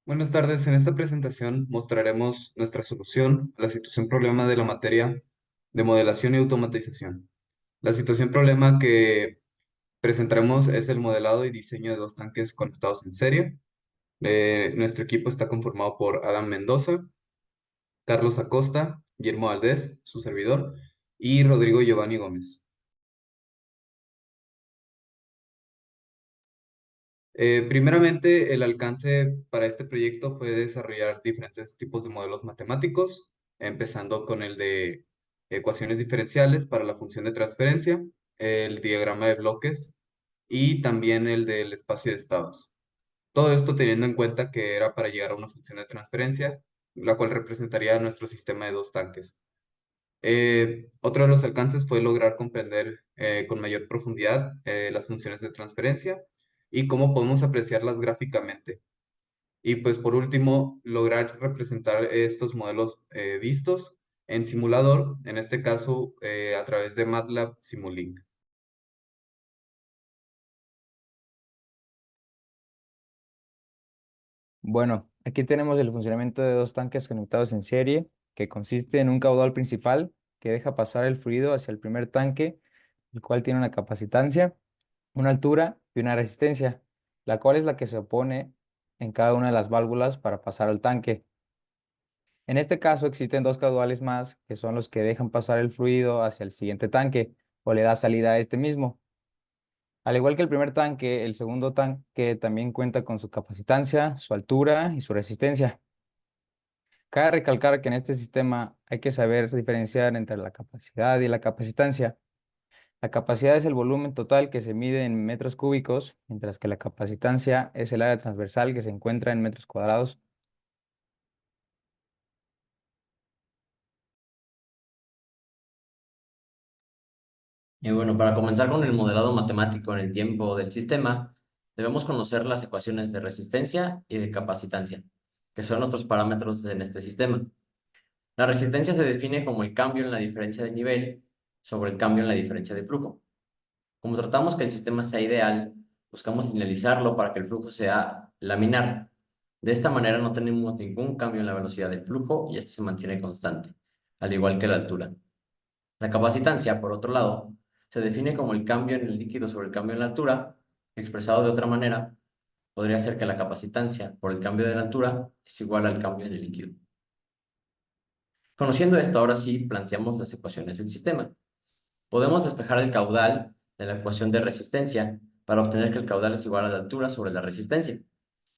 Buenas tardes. En esta presentación mostraremos nuestra solución a la situación problema de la materia de modelación y automatización. La situación problema que presentaremos es el modelado y diseño de dos tanques conectados en serie. Nuestro equipo está conformado por Adam Mendoza, Carlos Acosta, Guillermo Valdés, su servidor, y Rodrigo Giovanni Gómez. Primeramente, el alcance para este proyecto fue desarrollar diferentes tipos de modelos matemáticos, empezando con el de ecuaciones diferenciales para la función de transferencia, el diagrama de bloques y también el del espacio de estados. Todo esto teniendo en cuenta que era para llegar a una función de transferencia, la cual representaría nuestro sistema de dos tanques. Otro de los alcances fue lograr comprender con mayor profundidad las funciones de transferencia y cómo podemos apreciarlas gráficamente. Y pues por último, lograr representar estos modelos vistos en simulador, en este caso a través de MATLAB Simulink. Bueno, aquí tenemos el funcionamiento de dos tanques conectados en serie, que consiste en un caudal principal que deja pasar el fluido hacia el primer tanque, el cual tiene una capacitancia, una altura y una resistencia, la cual es la que se opone en cada una de las válvulas para pasar al tanque. En este caso existen dos caudales más, que son los que dejan pasar el fluido hacia el siguiente tanque o le da salida a este mismo. Al igual que el primer tanque, el segundo tanque también cuenta con su capacitancia, su altura y su resistencia. Cabe recalcar que en este sistema hay que saber diferenciar entre la capacidad y la capacitancia. La capacidad es el volumen total que se mide en metros cúbicos, mientras que la capacitancia es el área transversal que se encuentra en metros cuadrados. Bueno, para comenzar con el modelado matemático en el tiempo del sistema, debemos conocer las ecuaciones de resistencia y de capacitancia, que son nuestros parámetros en este sistema. La resistencia se define como el cambio en la diferencia de nivel sobre el cambio en la diferencia de flujo. Como tratamos que el sistema sea ideal, buscamos linealizarlo para que el flujo sea laminar. De esta manera no tenemos ningún cambio en la velocidad del flujo y este se mantiene constante, al igual que la altura. La capacitancia, por otro lado, se define como el cambio en el líquido sobre el cambio en la altura. Expresado de otra manera, podría ser que la capacitancia por el cambio de la altura es igual al cambio en el líquido. Conociendo esto, ahora sí planteamos las ecuaciones del sistema. Podemos despejar el caudal de la ecuación de resistencia para obtener que el caudal es igual a la altura sobre la resistencia.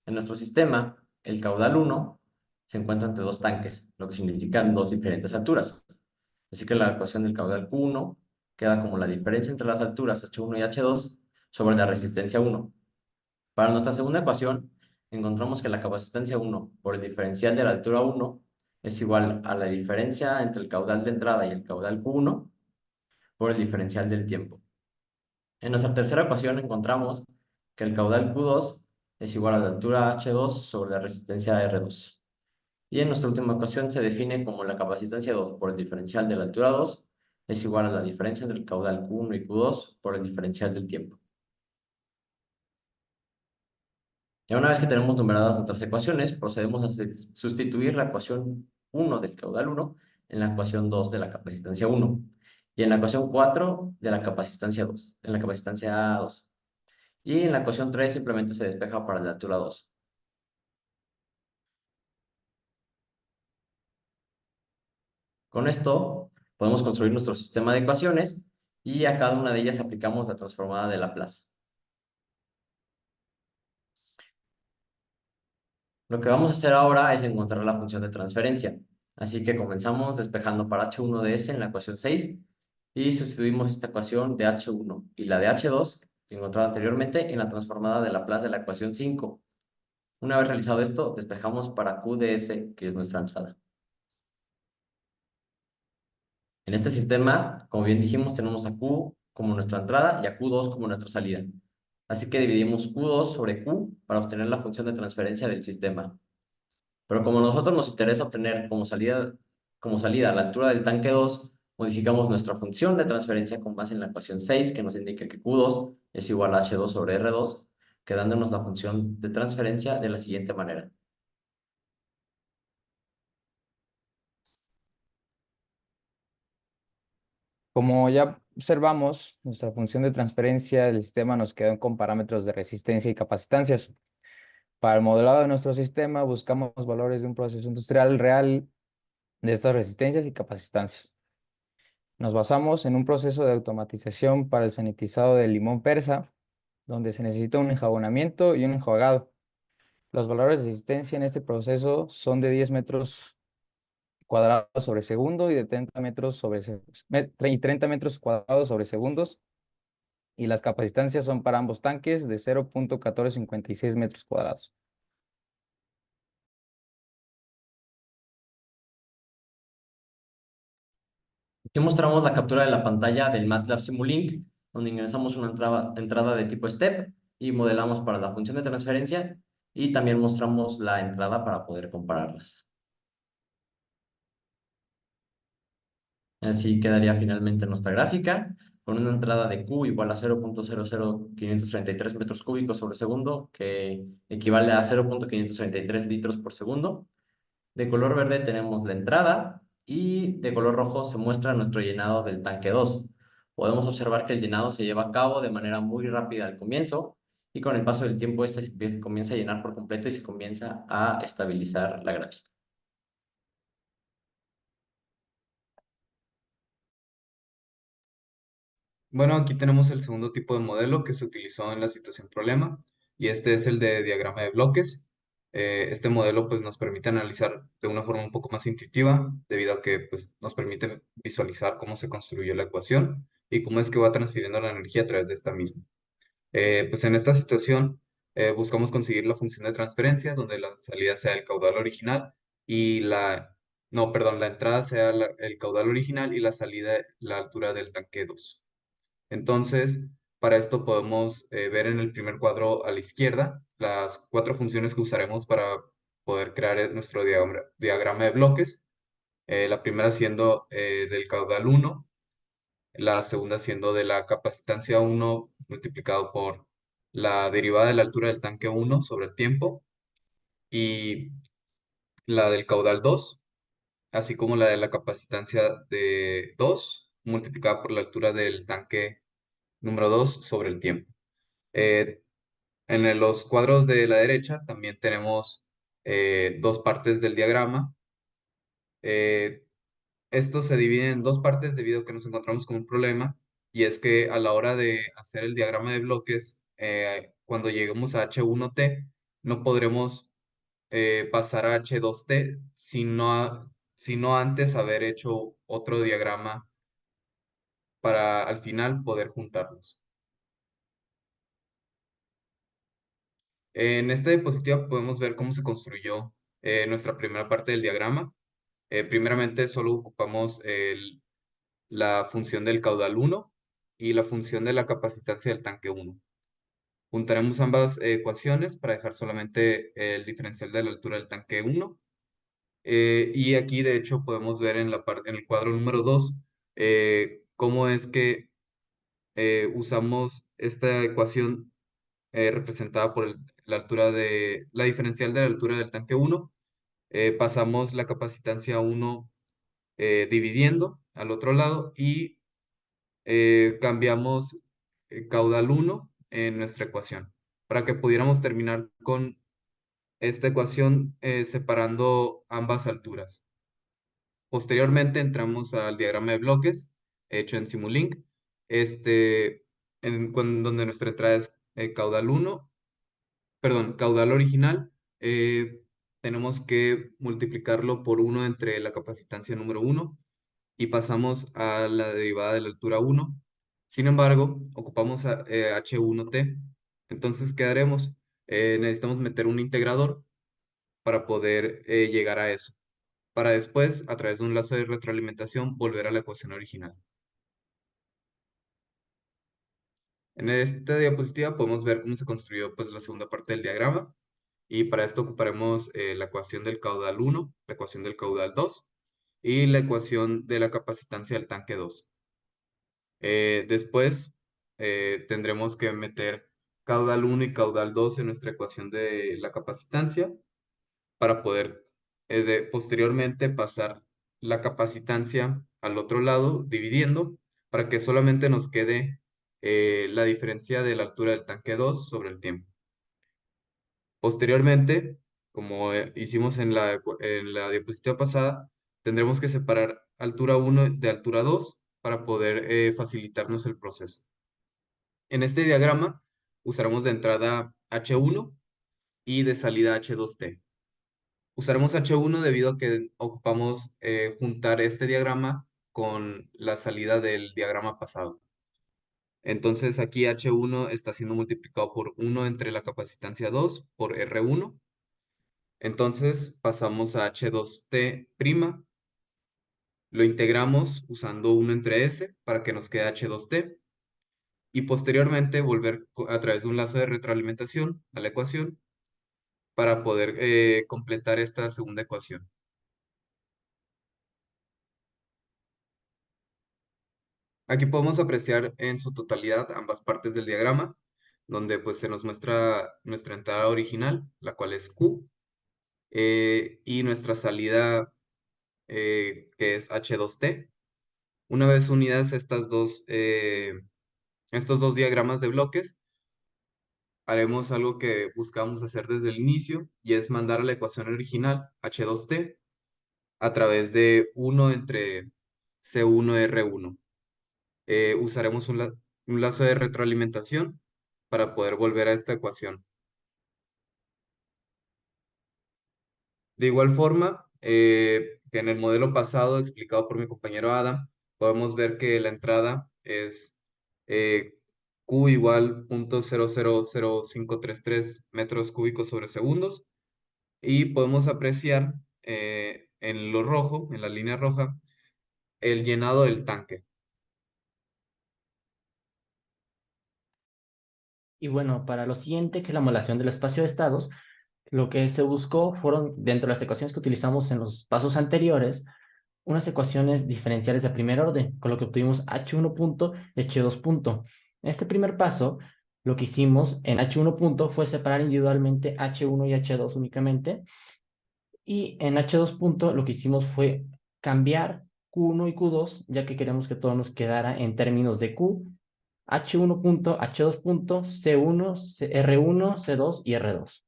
En nuestro sistema, el caudal 1 se encuentra entre dos tanques, lo que significan dos diferentes alturas. Así que la ecuación del caudal Q1 queda como la diferencia entre las alturas H1 y H2 sobre la resistencia 1. Para nuestra segunda ecuación, encontramos que la capacitancia 1 por el diferencial de la altura 1 es igual a la diferencia entre el caudal de entrada y el caudal Q1 por el diferencial del tiempo. En nuestra tercera ecuación encontramos que el caudal Q2 es igual a la altura H2 sobre la resistencia R2. Y en nuestra última ecuación se define como la capacitancia 2 por el diferencial de la altura 2 es igual a la diferencia entre el caudal Q1 y Q2 por el diferencial del tiempo. Ya una vez que tenemos numeradas nuestras ecuaciones, procedemos a sustituir la ecuación 1 del caudal 1 en la ecuación 2 de la capacitancia 1 y en la ecuación 4 de la capacitancia 2, en la capacitancia 2. Y en la ecuación 3 simplemente se despeja para la altura 2. Con esto podemos construir nuestro sistema de ecuaciones y a cada una de ellas aplicamos la transformada de Laplace. Lo que vamos a hacer ahora es encontrar la función de transferencia. Así que comenzamos despejando para h1 de s en la ecuación 6 y sustituimos esta ecuación de h1 y la de h2 encontrada anteriormente en la transformada de Laplace de la ecuación 5. Una vez realizado esto, despejamos para q de s, que es nuestra entrada. En este sistema, como bien dijimos, tenemos a Q como nuestra entrada y a Q2 como nuestra salida. Así que dividimos Q2 sobre Q para obtener la función de transferencia del sistema. Pero como a nosotros nos interesa obtener como salida la altura del tanque 2, modificamos nuestra función de transferencia con base en la ecuación 6, que nos indica que Q2 es igual a H2 sobre R2, quedándonos la función de transferencia de la siguiente manera. Como ya observamos, nuestra función de transferencia del sistema nos quedó con parámetros de resistencia y capacitancias. Para el modelado de nuestro sistema, buscamos valores de un proceso industrial real de estas resistencias y capacitancias. Nos basamos en un proceso de automatización para el sanitizado del limón persa, donde se necesita un enjabonamiento y un enjuagado. Los valores de resistencia en este proceso son de 10 metros cuadrados sobre segundo y de 30 metros y 30 metros cuadrados sobre segundos. Y las capacitancias son para ambos tanques de 0.1456 metros cuadrados. Aquí mostramos la captura de la pantalla del MATLAB Simulink, donde ingresamos una entrada de tipo STEP y modelamos para la función de transferencia y también mostramos la entrada para poder compararlas. Así quedaría finalmente nuestra gráfica, con una entrada de Q igual a 0.00533 metros cúbicos sobre segundo, que equivale a 0.533 litros por segundo. De color verde tenemos la entrada y de color rojo se muestra nuestro llenado del tanque 2. Podemos observar que el llenado se lleva a cabo de manera muy rápida al comienzo y con el paso del tiempo este se comienza a llenar por completo y se comienza a estabilizar la gráfica. Bueno, aquí tenemos el segundo tipo de modelo que se utilizó en la situación problema y este es el de diagrama de bloques. Este modelo pues nos permite analizar de una forma un poco más intuitiva debido a que pues nos permite visualizar cómo se construyó la ecuación y cómo es que va transfiriendo la energía a través de esta misma. Pues en esta situación buscamos conseguir la función de transferencia donde la salida sea el caudal original y no, perdón, la entrada sea el caudal original y la salida la altura del tanque 2. Entonces, para esto podemos ver en el primer cuadro a la izquierda las cuatro funciones que usaremos para poder crear nuestro diagrama de bloques. La primera siendo del caudal 1, la segunda siendo de la capacitancia 1 multiplicado por la derivada de la altura del tanque 1 sobre el tiempo y la del caudal 2, así como la de la capacitancia de 2 multiplicada por la altura del tanque número 2 sobre el tiempo. Eh, los cuadros de la derecha también tenemos dos partes del diagrama. Eh, Esto se divide en dos partes debido a que nos encontramos con un problema y es que a la hora de hacer el diagrama de bloques, cuando lleguemos a H1T, no podremos pasar a H2T sino antes haber hecho otro diagrama para al final poder juntarlos. En esta diapositiva podemos ver cómo se construyó nuestra primera parte del diagrama. Primeramente solo ocupamos la función del caudal 1 y la función de la capacitancia del tanque 1. Juntaremos ambas ecuaciones para dejar solamente el diferencial de la altura del tanque 1. Y aquí de hecho podemos ver en el cuadro número 2 cómo es que usamos esta ecuación representada por la diferencial de la altura del tanque 1. Pasamos la capacitancia 1 dividiendo al otro lado y cambiamos caudal 1 en nuestra ecuación para que pudiéramos terminar con esta ecuación separando ambas alturas. Posteriormente entramos al diagrama de bloques hecho en Simulink, donde nuestra entrada es caudal 1, perdón, caudal original. Tenemos que multiplicarlo por 1 entre la capacitancia número 1 y pasamos a la derivada de la altura 1. Sin embargo, ocupamos H1T. Entonces, ¿qué haremos? Necesitamos meter un integrador para poder llegar a eso. Para después, a través de un lazo de retroalimentación, volver a la ecuación original. En esta diapositiva podemos ver cómo se construyó pues, la segunda parte del diagrama. Y para esto ocuparemos la ecuación del caudal 1, la ecuación del caudal 2 y la ecuación de la capacitancia del tanque 2. Después tendremos que meter caudal 1 y caudal 2 en nuestra ecuación de la capacitancia para poder posteriormente pasar la capacitancia al otro lado dividiendo para que solamente nos quede la diferencia de la altura del tanque 2 sobre el tiempo. Posteriormente, como hicimos en la diapositiva pasada, tendremos que separar altura 1 de altura 2 para poder facilitarnos el proceso. En este diagrama usaremos de entrada H1 y de salida H2T. Usaremos H1 debido a que ocupamos juntar este diagrama con la salida del diagrama pasado. Entonces aquí H1 está siendo multiplicado por 1 entre la capacitancia 2 por R1. Entonces pasamos a H2T', lo integramos usando 1 entre S para que nos quede H2T y posteriormente volver a través de un lazo de retroalimentación a la ecuación para poder completar esta segunda ecuación. Aquí podemos apreciar en su totalidad ambas partes del diagrama, donde pues se nos muestra nuestra entrada original, la cual es Q, y nuestra salida, que es H2T. Una vez unidas estos dos diagramas de bloques, haremos algo que buscamos hacer desde el inicio, y es mandar a la ecuación original, H2T, a través de 1 entre C1R1. Usaremos un lazo de retroalimentación para poder volver a esta ecuación. De igual forma, que en el modelo pasado explicado por mi compañero Adam, podemos ver que la entrada es eh, Q igual 0.000533 metros cúbicos sobre segundos, y podemos apreciar en lo rojo, en la línea roja, el llenado del tanque. Y bueno, para lo siguiente, que es la modelación del espacio de estados, lo que se buscó fueron, dentro de las ecuaciones que utilizamos en los pasos anteriores, unas ecuaciones diferenciales de primer orden, con lo que obtuvimos H1 punto y H2 punto. En este primer paso, lo que hicimos en H1 punto fue separar individualmente H1 y H2 únicamente, y en H2 punto lo que hicimos fue cambiar Q1 y Q2, ya que queremos que todo nos quedara en términos de Q, H1 punto, H2 punto, C1, R1, C2 y R2.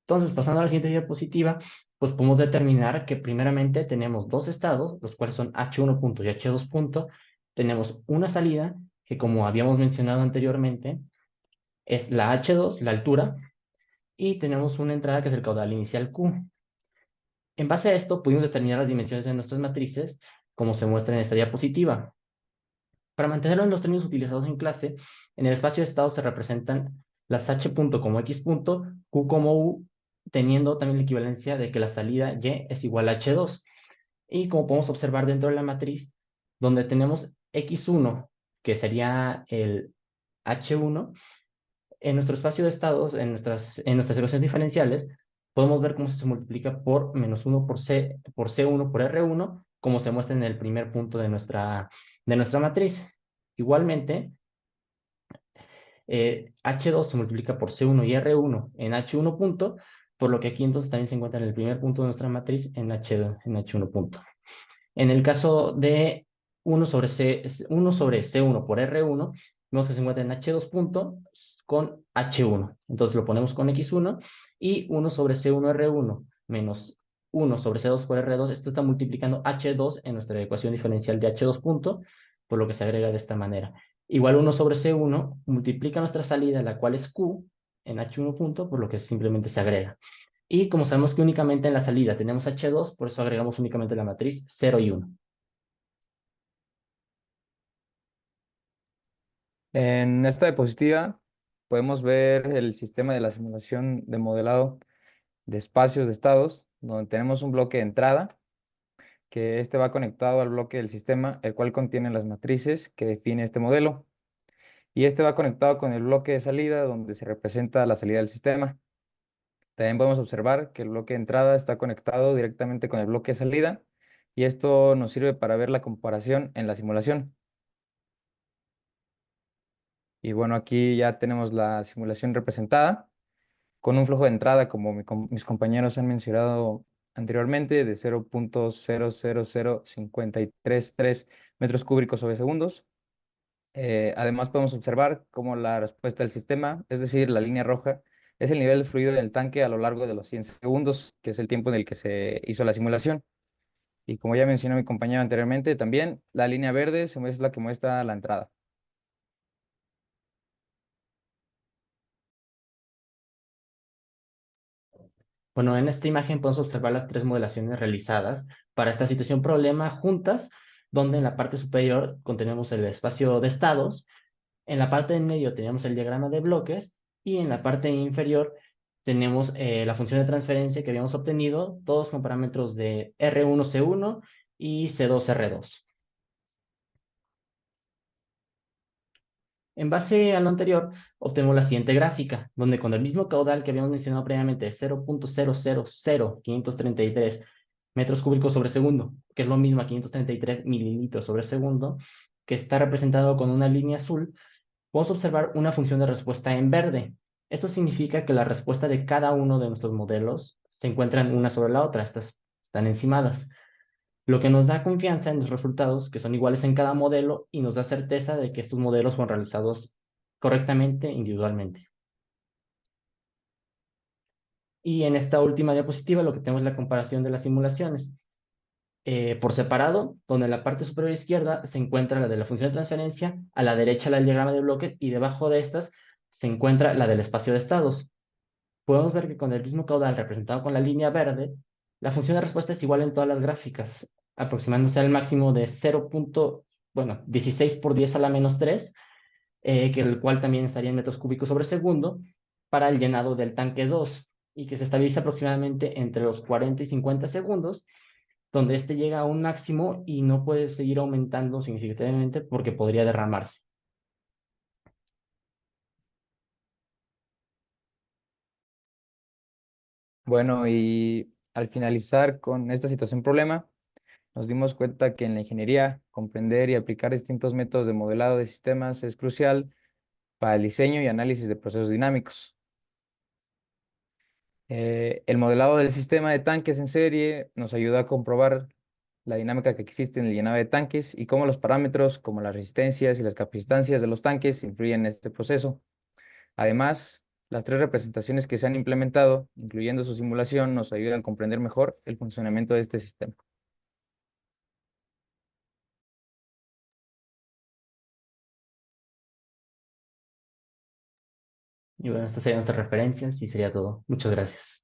Entonces, pasando a la siguiente diapositiva, pues podemos determinar que primeramente tenemos dos estados, los cuales son H1 punto y H2 punto. Tenemos una salida, que como habíamos mencionado anteriormente, es la H2, la altura, y tenemos una entrada que es el caudal inicial Q. En base a esto, pudimos determinar las dimensiones de nuestras matrices, como se muestra en esta diapositiva. Para mantenerlo en los términos utilizados en clase, en el espacio de estado se representan las H punto como X punto, Q como U, teniendo también la equivalencia de que la salida Y es igual a H2. Y como podemos observar dentro de la matriz, donde tenemos X1, que sería el H1, en nuestro espacio de estados, en nuestras ecuaciones diferenciales, podemos ver cómo se multiplica por menos 1 por C1 por R1, como se muestra en el primer punto de nuestra matriz. Igualmente, H2 se multiplica por C1 y R1 en H1 punto, por lo que aquí entonces también se encuentra en el primer punto de nuestra matriz en H1 punto. En el caso de 1 sobre C1 por R1, vemos que se encuentra en H2 punto con H1. Entonces lo ponemos con X1, y 1 sobre C1 R1 menos 1 sobre C2 por R2, esto está multiplicando H2 en nuestra ecuación diferencial de H2 punto, por lo que se agrega de esta manera. Igual 1 sobre C1 multiplica nuestra salida, la cual es Q, en H1 punto, por lo que simplemente se agrega. Y como sabemos que únicamente en la salida tenemos H2, por eso agregamos únicamente la matriz 0 y 1. En esta diapositiva podemos ver el sistema de la simulación de modelado de espacios de estados, donde tenemos un bloque de entrada, que este va conectado al bloque del sistema, el cual contiene las matrices que define este modelo. Y este va conectado con el bloque de salida, donde se representa la salida del sistema. También podemos observar que el bloque de entrada está conectado directamente con el bloque de salida, y esto nos sirve para ver la comparación en la simulación. Y bueno, aquí ya tenemos la simulación representada con un flujo de entrada, como mis compañeros han mencionado anteriormente, de 0.000533 metros cúbicos sobre segundos. Además, podemos observar cómo la respuesta del sistema, es decir, la línea roja, es el nivel de fluido del tanque a lo largo de los 100 segundos, que es el tiempo en el que se hizo la simulación. Y como ya mencionó mi compañero anteriormente, también la línea verde es la que muestra la entrada. Bueno, en esta imagen podemos observar las tres modelaciones realizadas para esta situación problema juntas, donde en la parte superior contenemos el espacio de estados, en la parte en medio tenemos el diagrama de bloques y en la parte inferior tenemos la función de transferencia que habíamos obtenido, todos con parámetros de R1C1 y C2R2. En base a lo anterior, obtenemos la siguiente gráfica, donde con el mismo caudal que habíamos mencionado previamente, 0.000533 metros cúbicos sobre segundo, que es lo mismo a 533 mililitros sobre segundo, que está representado con una línea azul, podemos observar una función de respuesta en verde. Esto significa que la respuesta de cada uno de nuestros modelos se encuentran una sobre la otra, estas están encimadas, lo que nos da confianza en los resultados que son iguales en cada modelo y nos da certeza de que estos modelos fueron realizados correctamente individualmente. Y en esta última diapositiva lo que tenemos es la comparación de las simulaciones. Por separado, donde en la parte superior izquierda se encuentra la de la función de transferencia, a la derecha la del diagrama de bloques y debajo de estas se encuentra la del espacio de estados. Podemos ver que con el mismo caudal representado con la línea verde, la función de respuesta es igual en todas las gráficas, aproximándose al máximo de 16 por 10 a la menos 3, que el cual también estaría en metros cúbicos sobre segundo, para el llenado del tanque 2, y que se estabiliza aproximadamente entre los 40 y 50 segundos, donde este llega a un máximo y no puede seguir aumentando significativamente porque podría derramarse. Bueno, y al finalizar con esta situación problema, nos dimos cuenta que en la ingeniería comprender y aplicar distintos métodos de modelado de sistemas es crucial para el diseño y análisis de procesos dinámicos. El modelado del sistema de tanques en serie nos ayuda a comprobar la dinámica que existe en el llenado de tanques y cómo los parámetros como las resistencias y las capacitancias de los tanques influyen en este proceso. Además, las tres representaciones que se han implementado, incluyendo su simulación, nos ayudan a comprender mejor el funcionamiento de este sistema. Y bueno, estas serían nuestras referencias y sería todo. Muchas gracias.